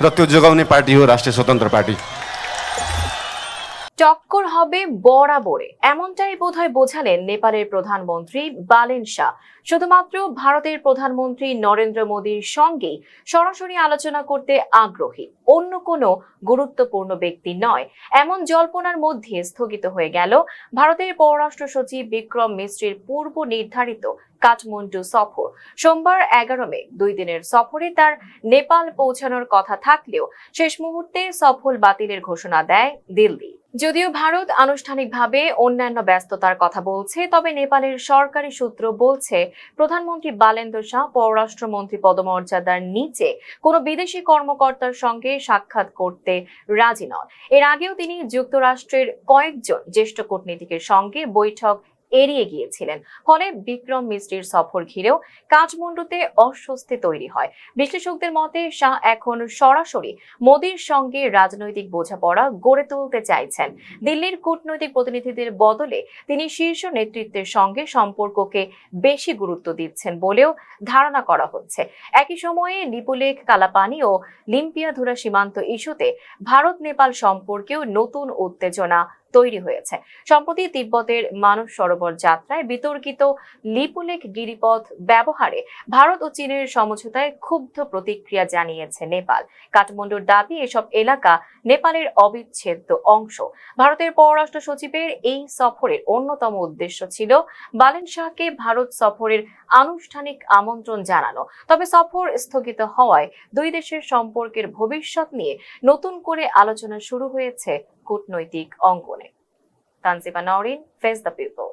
र त्यो जोगाउने पार्टी हो राष्ट्रिय स्वतन्त्र पार्टी। টক্কর হবে বরাবরে, এমনটাই বোধহয় বোঝালেন নেপালের প্রধানমন্ত্রী বালেন শাহ। শুধুমাত্র ভারতের প্রধানমন্ত্রী নরেন্দ্র মোদীর সঙ্গেই সরাসরি আলোচনা করতে আগ্রহী, অন্য কোনো গুরুত্বপূর্ণ ব্যক্তি নয়, এমন জল্পনার মধ্যে স্থগিত হয়ে গেল ভারতের পররাষ্ট্র সচিব বিক্রম মিশ্রির পূর্ব নির্ধারিত কাঠমান্ডু সফর। সোমবার 11 মে 2 দিনের সফরে তার নেপাল পৌঁছানোর কথা থাকলেও শেষ মুহূর্তে সফর বাতিলের ঘোষণা দেয় দিল্লি। যদিও ভারত আনুষ্ঠানিকভাবে অন্যান্য ব্যস্ততার কথা বলছে, তবে নেপালের সরকারি সূত্র বলছে প্রধানমন্ত্রী বালেন্দ্র শাহ পররাষ্ট্রমন্ত্রী পদমর্যাদার নিচে কোনো বিদেশি কর্মকর্তার সঙ্গে সাক্ষাৎ করতে রাজি নন। এর আগেও তিনি যুক্তরাষ্ট্রের কয়েকজন জ্যেষ্ঠ কূটনীতিকের সঙ্গে বৈঠক এড়িয়ে গিয়েছিলেন। ফলে বিক্রম মিশ্রির সফর ঘিরেও কাঠমান্ডুতে অস্বস্তি তৈরি হয়। বিশ্লেষকদের মতে শাহ এখন সরাসরি মোদীর সঙ্গে রাজনৈতিক বোঝাপড়া গড়ে তুলতে চাইছেন। দিল্লির কূটনৈতিক প্রতিনিধিদের বদলে তিনি শীর্ষ নেতৃত্বের সঙ্গে সম্পর্ককে বেশি গুরুত্ব দিচ্ছেন বলেও ধারণা করা হচ্ছে। একই সময়ে লিপুলেখ, কালাপানি ও লিম্পিয়াধুরা সীমান্ত ইস্যুতে ভারত নেপাল সম্পর্কেও নতুন উত্তেজনা তৈরি হয়েছে। সম্প্রতি তিব্বতের মানস সরোবর যাত্রায় বিতর্কিত লিপুলেখ গিরিপথ ব্যবহারে ভারত ও চীনের সমঝোতায় ক্ষুব্ধ প্রতিক্রিয়া জানিয়েছে নেপাল। কাঠমান্ডুর দাবি এসব এলাকা নেপালের অবিচ্ছেদ্য অংশ। ভারতের পররাষ্ট্র সচিবের এই সফরের অন্যতম উদ্দেশ্য ছিল বালেন শাহকে ভারত সফরের আনুষ্ঠানিক আমন্ত্রণ জানানো। তবে সফর স্থগিত হওয়ায় দুই দেশের সম্পর্কের ভবিষ্যৎ নিয়ে নতুন করে আলোচনা শুরু হয়েছে কূটনৈতিক অঙ্গনে। Tanjima Nowrin, face the people.